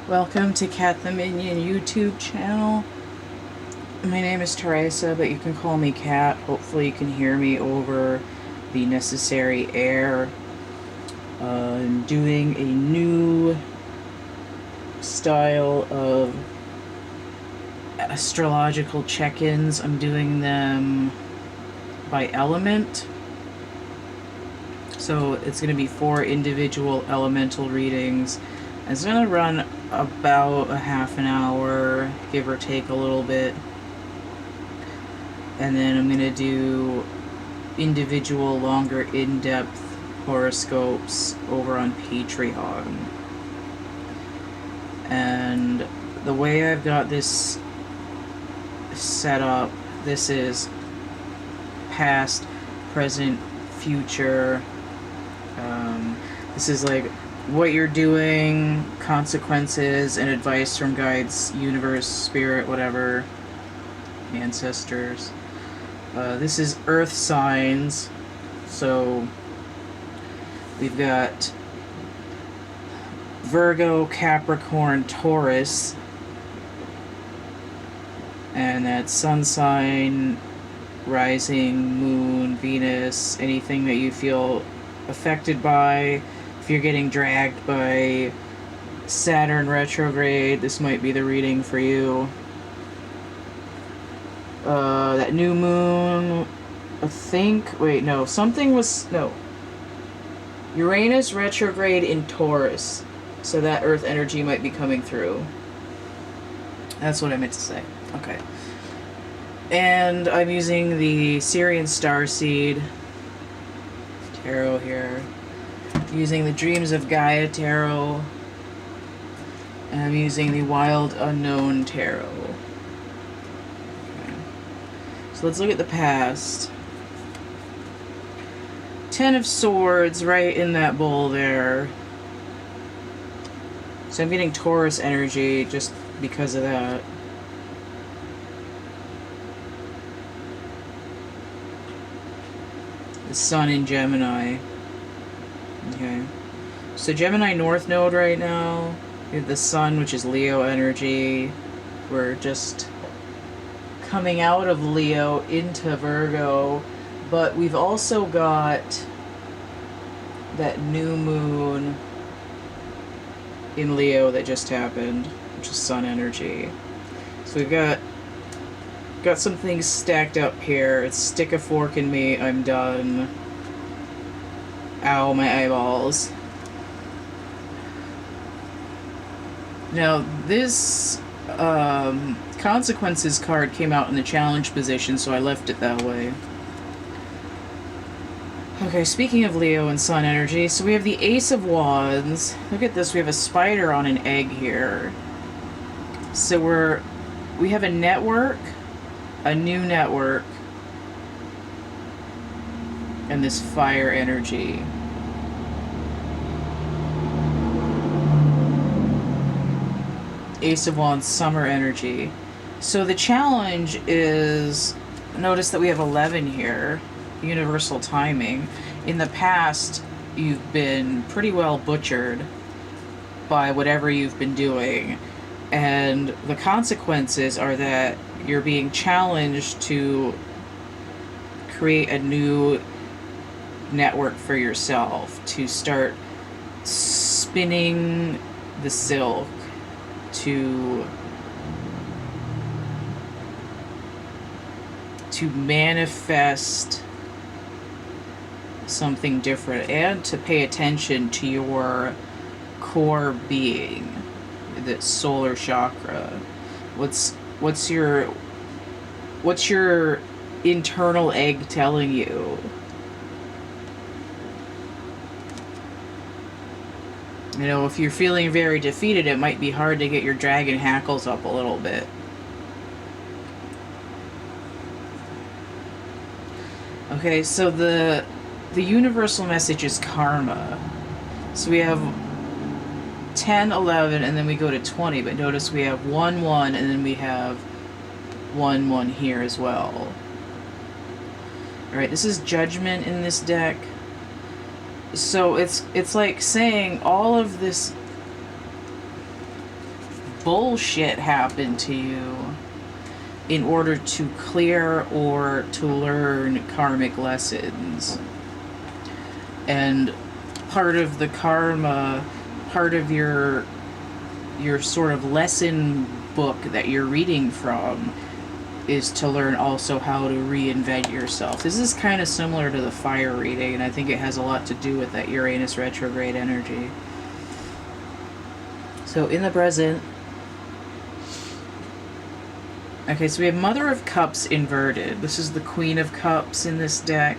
Welcome to CATtheMinion YouTube channel. My name is Teresa, but you can call me Cat. Hopefully you can hear me over the necessary air. I'm doing a new style of astrological check-ins. I'm doing them by element. So it's going to be 4 individual elemental readings. It's going to run about a half an hour, give or take a little bit. And then I'm going to do individual, longer, in-depth horoscopes over on Patreon. And the way I've got this set up, this is past, present, future. This is like what you're doing, consequences, and advice from guides, universe, spirit, whatever, ancestors. This is earth signs. So we've got Virgo, Capricorn, Taurus, and that's sun sign, rising, moon, Venus, anything that you feel affected by. If you're getting dragged by Saturn retrograde, this might be the reading for you. That new moon, I think, wait, no, Uranus retrograde in Taurus. So that earth energy might be coming through. That's what I meant to say. Okay. And I'm using the Syrian Starseed Tarot here. Using the Dreams of Gaia Tarot. And I'm using the Wild Unknown Tarot. Okay. So let's look at the past. 10 of Swords right in that bowl there. So I'm getting Taurus energy just because of that. The Sun in Gemini. Okay. So Gemini North Node right now. We have the Sun, which is Leo energy. We're just coming out of Leo into Virgo. But we've also got that new moon in Leo that just happened, which is Sun energy. So we've got some things stacked up here. It's stick a fork in me, I'm done. Ow, my eyeballs. Now, this consequences card came out in the challenge position, so I left it that way. Okay, speaking of Leo and Sun energy, so we have the Ace of Wands. Look at this, we have a spider on an egg here. So we have a network, a new network, and this fire energy. Ace of Wands, summer energy. So the challenge is, notice that we have 11 here, universal timing. In the past, you've been pretty well butchered by whatever you've been doing. And the consequences are that you're being challenged to create a new network for yourself, to start spinning the silk, to manifest something different, and to pay attention to your core being, the solar chakra. What's your internal egg telling you? You know, if you're feeling very defeated, it might be hard to get your dragon hackles up a little bit. Okay, so the universal message is karma. So we have 10, 11, and then we go to 20, but notice we have 1, 1, and then we have 1, 1 here as well. Alright, this is Judgment in this deck. So it's like saying all of this bullshit happen to you in order to clear or to learn karmic lessons. And part of the karma, part of your sort of lesson book that you're reading from is to learn also how to reinvent yourself. This is kind of similar to the fire reading, and I think it has a lot to do with that Uranus retrograde energy. So in the present, okay, so we have Mother of Cups inverted. This is the Queen of Cups in this deck.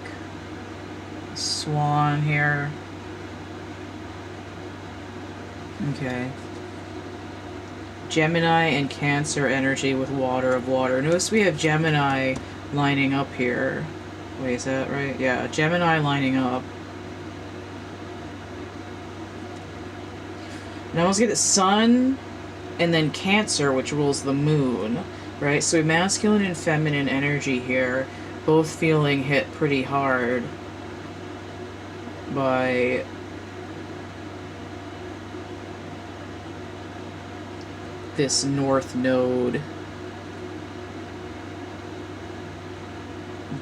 Swan here. Okay. Gemini and Cancer energy with water of water. Notice we have Gemini lining up here. Wait, is that right? Yeah, Gemini lining up. Now let's get the Sun and then Cancer, which rules the Moon. Right, so masculine and feminine energy here, both feeling hit pretty hard by this North Node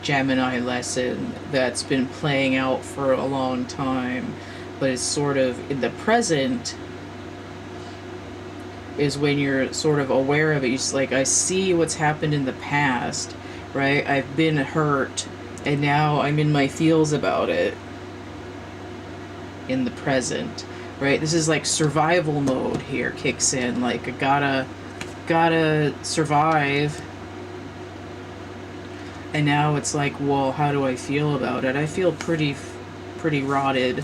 Gemini lesson that's been playing out for a long time, but is sort of in the present is when you're sort of aware of it. You're just like, I see what's happened in the past, right? I've been hurt, and now I'm in my feels about it in the present, right? This is like survival mode here kicks in, like I gotta survive. And now it's like, well, how do I feel about it? I feel pretty rotted.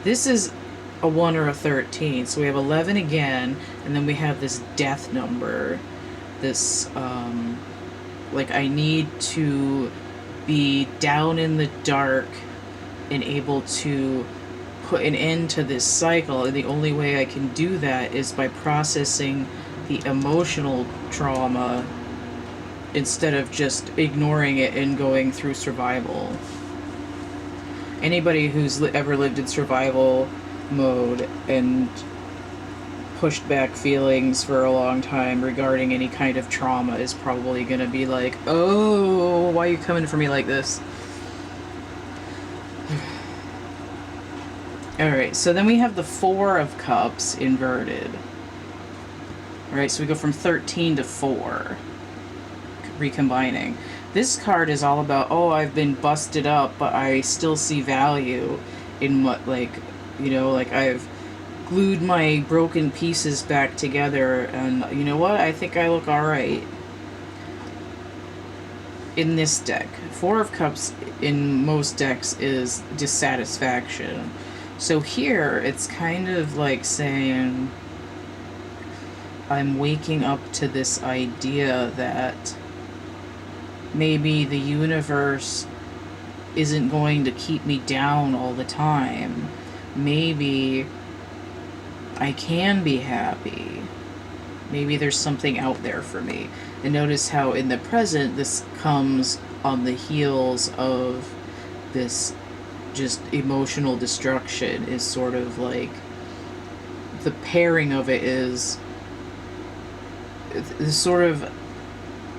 This is a 1 or a 13, so we have 11 again, and then we have this death number, this like I need to be down in the dark and able to put an end to this cycle, and the only way I can do that is by processing the emotional trauma instead of just ignoring it and going through survival. Anybody who's ever lived in survival mode and pushed back feelings for a long time regarding any kind of trauma is probably gonna be like, oh, why are you coming for me like this? Alright, so then we have the Four of Cups inverted. Alright, so we go from 13 to 4, recombining. This card is all about, oh, I've been busted up, but I still see value in what, like, you know, like I've glued my broken pieces back together, and you know what? I think I look alright. In this deck, Four of Cups in most decks is dissatisfaction. So here, it's kind of like saying, I'm waking up to this idea that maybe the universe isn't going to keep me down all the time. Maybe I can be happy. Maybe there's something out there for me. And notice how in the present this comes on the heels of this just emotional destruction, is sort of like the pairing of it is the sort of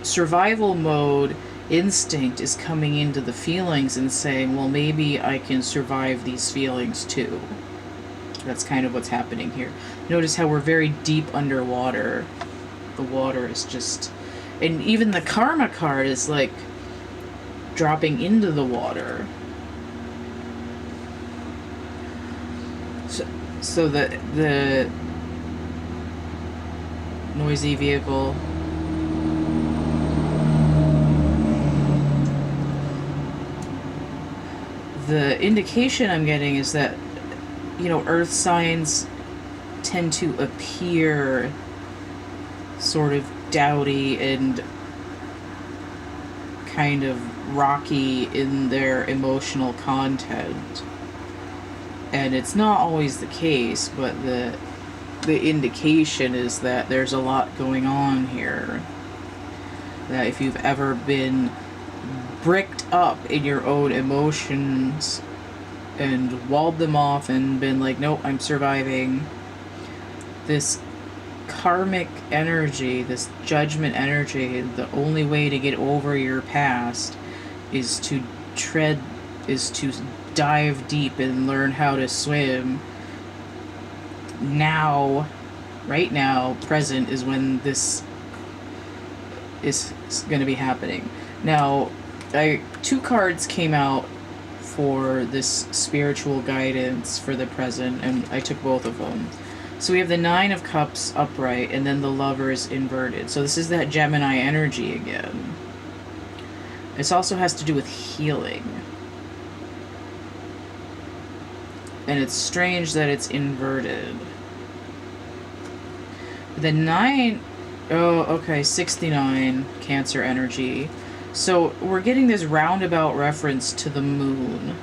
survival mode instinct is coming into the feelings and saying, well, maybe I can survive these feelings too. That's kind of what's happening here. Notice how we're very deep underwater. The water is just... And even the Karma card is like dropping into the water. So the noisy vehicle... The indication I'm getting is that, you know, earth signs tend to appear sort of dowdy and kind of rocky in their emotional content. And it's not always the case, but the indication is that there's a lot going on here. That if you've ever been bricked up in your own emotions and walled them off and been like, nope, I'm surviving, this karmic energy, this judgment energy, the only way to get over your past is to dive deep and learn how to swim. Now, right now, present is when this is going to be happening. Now, two cards came out for this spiritual guidance for the present, and I took both of them. So we have the Nine of Cups upright, and then the Lovers inverted. So this is that Gemini energy again. This also has to do with healing. And it's strange that it's inverted. The 9... Oh, okay, 69 Cancer energy. So we're getting this roundabout reference to the moon.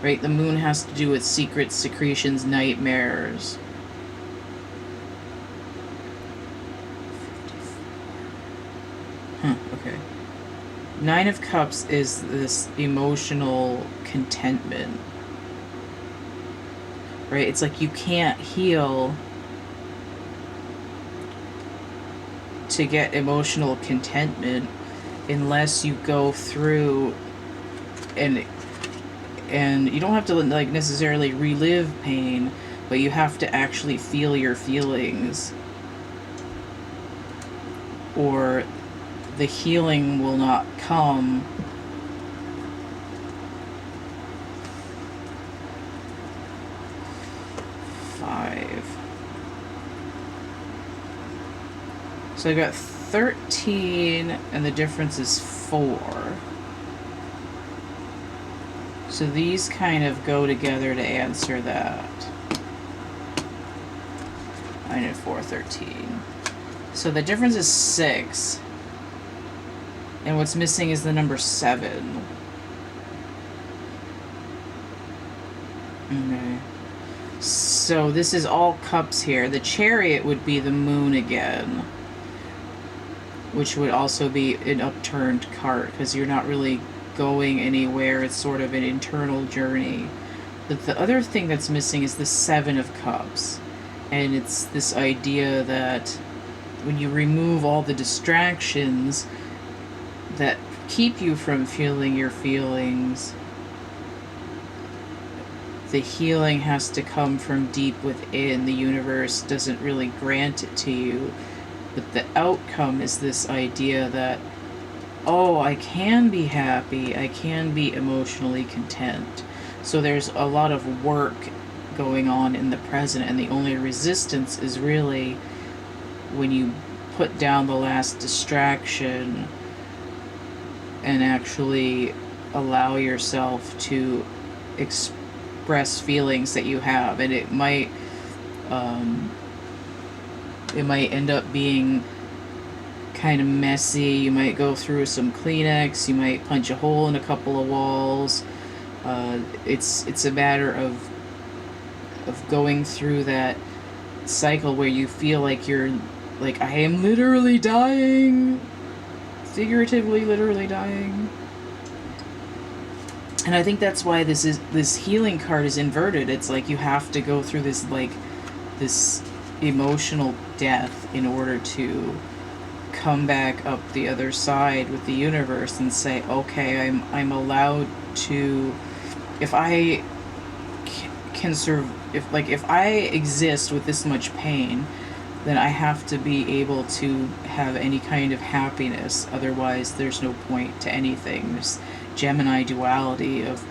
Right? The moon has to do with secrets, secretions, nightmares. Okay. Nine of Cups is this emotional contentment. Right? It's like you can't heal to get emotional contentment unless you go through and you don't have to like necessarily relive pain, but you have to actually feel your feelings, or the healing will not come. So I got 13, and the difference is 4. So these kind of go together to answer that. 9 and 4, 13. So the difference is 6. And what's missing is the number 7. Okay. So this is all cups here. The Chariot would be the moon again, which would also be an upturned cart, because you're not really going anywhere. It's sort of an internal journey. But the other thing that's missing is the 7 of Cups. And it's this idea that when you remove all the distractions that keep you from feeling your feelings, the healing has to come from deep within. The universe doesn't really grant it to you. But the outcome is this idea that, oh, I can be happy, I can be emotionally content. So there's a lot of work going on in the present, and the only resistance is really when you put down the last distraction and actually allow yourself to express feelings that you have. And it might end up being kind of messy. You might go through some Kleenex. You might punch a hole in a couple of walls. It's a matter of going through that cycle where you feel like you're like, I am literally dying, figuratively, literally dying. And I think that's why this healing card is inverted. It's like you have to go through this emotional death in order to come back up the other side with the universe and say, okay, I'm allowed to, if I can if I exist with this much pain, then I have to be able to have any kind of happiness. Otherwise, there's no point to anything. This Gemini duality of,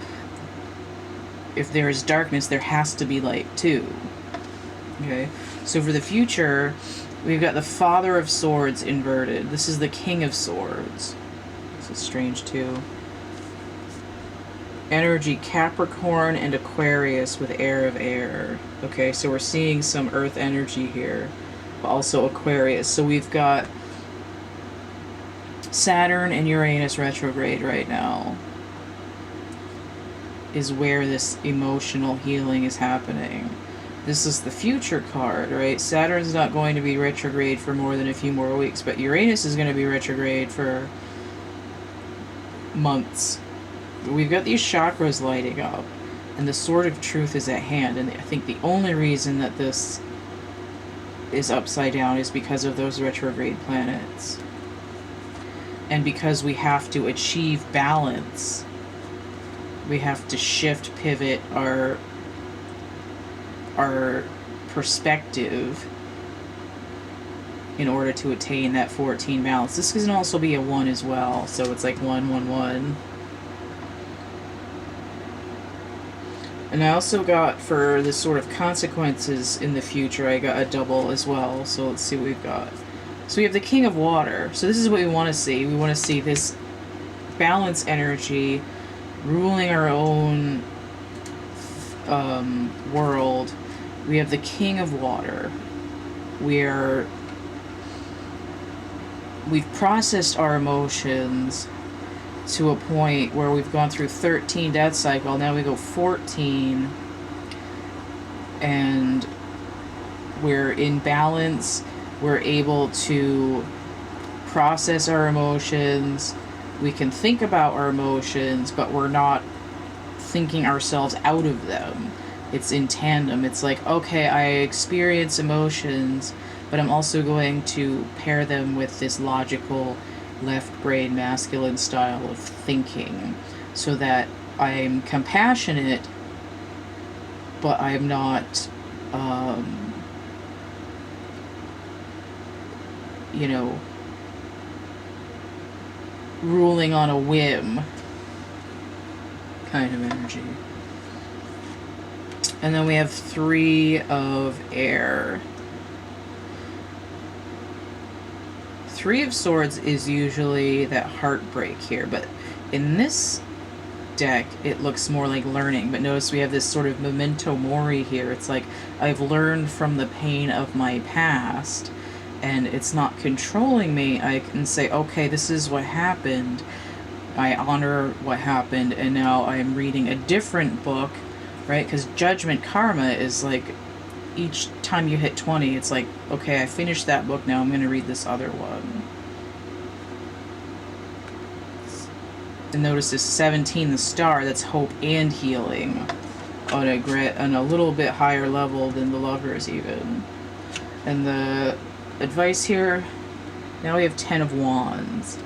if there is darkness, there has to be light too. Okay, so for the future, we've got the Father of Swords inverted. This is the King of Swords. This is strange too. Energy Capricorn and Aquarius with Air of Air. Okay, so we're seeing some Earth energy here, but also Aquarius. So we've got Saturn and Uranus retrograde right now is where this emotional healing is happening. This is the future card, right? Saturn's not going to be retrograde for more than a few more weeks, but Uranus is going to be retrograde for months. We've got these chakras lighting up, and the sword of truth is at hand. And I think the only reason that this is upside down is because of those retrograde planets. And because we have to achieve balance, we have to shift, pivot our perspective in order to attain that 14 balance. This can also be a 1 as well, so it's like 1, 1, 1. And I also got, for this sort of consequences in the future, I got a double as well. So let's see what we've got. So we have the King of Water. So this is what we want to see. We want to see this balance energy ruling our own world. We have the King of Water. We've processed our emotions to a point where we've gone through 13 death cycle. Now we go 14, and we're in balance. We're able to process our emotions. We can think about our emotions, but we're not thinking ourselves out of them. It's in tandem. It's like, okay, I experience emotions, but I'm also going to pair them with this logical left brain masculine style of thinking, so that I'm compassionate, but I'm not ruling on a whim kind of energy. And then we have 3 of Air. 3 of Swords is usually that heartbreak here, but in this deck it looks more like learning. But notice we have this sort of memento mori here. It's like I've learned from the pain of my past, and it's not controlling me. I can say, okay, this is what happened. I honor what happened, and now I'm reading a different book, right? Because Judgment Karma is like, each time you hit 20, it's like, okay, I finished that book, now I'm going to read this other one. And notice this 17, the Star, that's hope and healing on a little bit higher level than the Lovers even. And the advice here, now we have 10 of Wands.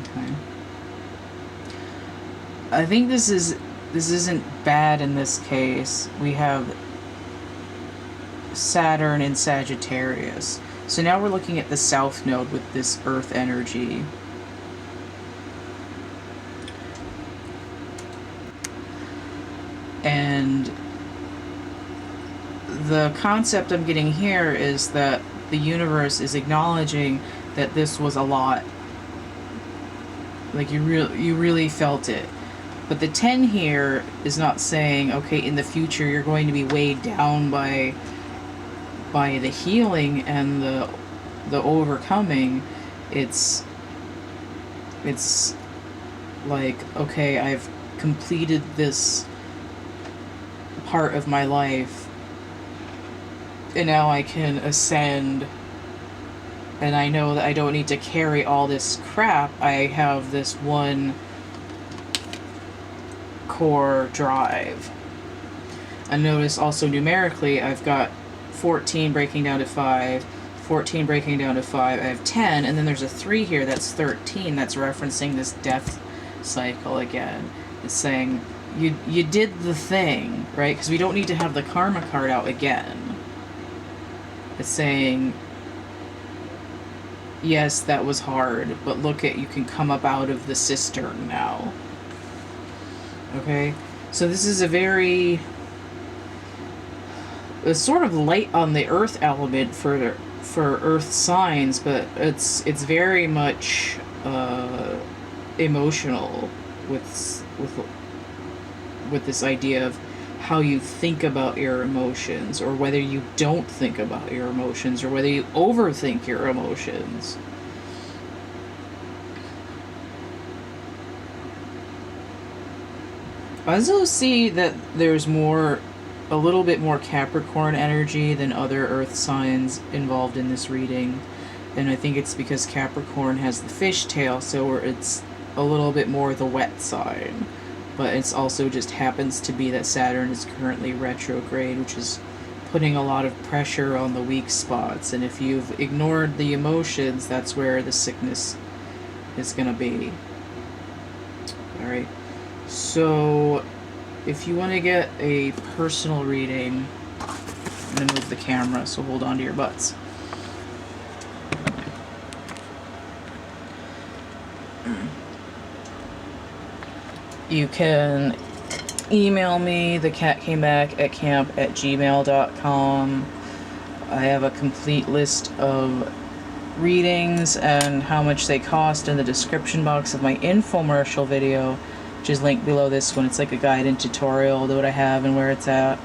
Okay. I think this isn't bad in this case. We have Saturn in Sagittarius. So now we're looking at the South Node with this Earth energy. And the concept I'm getting here is that the universe is acknowledging that this was a lot. Like you really felt it. But the 10 here is not saying, okay, in the future you're going to be weighed down by the healing and the overcoming. It's like, okay, I've completed this part of my life, and now I can ascend, and I know that I don't need to carry all this crap. I have this one core drive. And notice also numerically I've got 14 breaking down to 5, 14 breaking down to 5, I have 10, and then there's a 3 here, that's 13. That's referencing this death cycle again. It's saying you did the thing, right? Because we don't need to have the karma card out again. It's saying, yes, that was hard, but look at, you can come up out of the cistern now. Okay? So this is it's sort of light on the earth element for earth signs, but it's very much emotional with this idea of how you think about your emotions, or whether you don't think about your emotions, or whether you overthink your emotions. I also see that there's a little bit more Capricorn energy than other earth signs involved in this reading. And I think it's because Capricorn has the fishtail, so it's a little bit more the wet sign. But it's also just happens to be that Saturn is currently retrograde, which is putting a lot of pressure on the weak spots, and if you've ignored the emotions, that's where the sickness is going to be. Alright, so if you want to get a personal reading, I'm going to move the camera, so hold on to your butts. You can email me, thecatcamebackatcamp@gmail.com. I have a complete list of readings and how much they cost in the description box of my infomercial video, which is linked below this one. It's like a guide and tutorial to what I have and where it's at.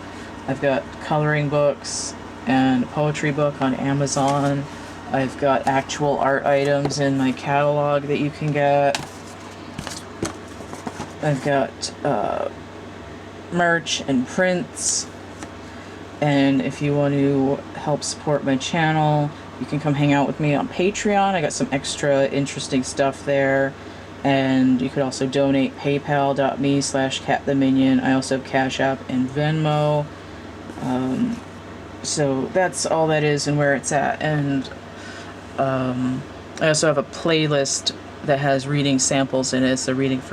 I've got coloring books and a poetry book on Amazon. I've got actual art items in my catalog that you can get. I've got merch and prints, and if you want to help support my channel, you can come hang out with me on Patreon. I got some extra interesting stuff there, and you could also donate paypal.me/CATtheMinion. I also have Cash App and Venmo. So that's all that is and where it's at. And I also have a playlist that has reading samples in it. It's the Readings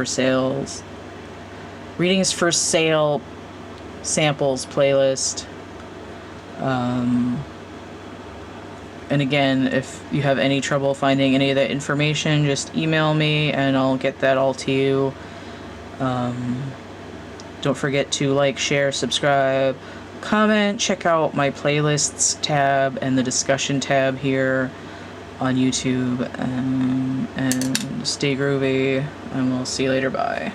for Sale samples playlist. And again, if you have any trouble finding any of that information, just email me and I'll get that all to you. Don't forget to like, share, subscribe, comment, check out my playlists tab and the discussion tab here on YouTube, and stay groovy, and we'll see you later. Bye.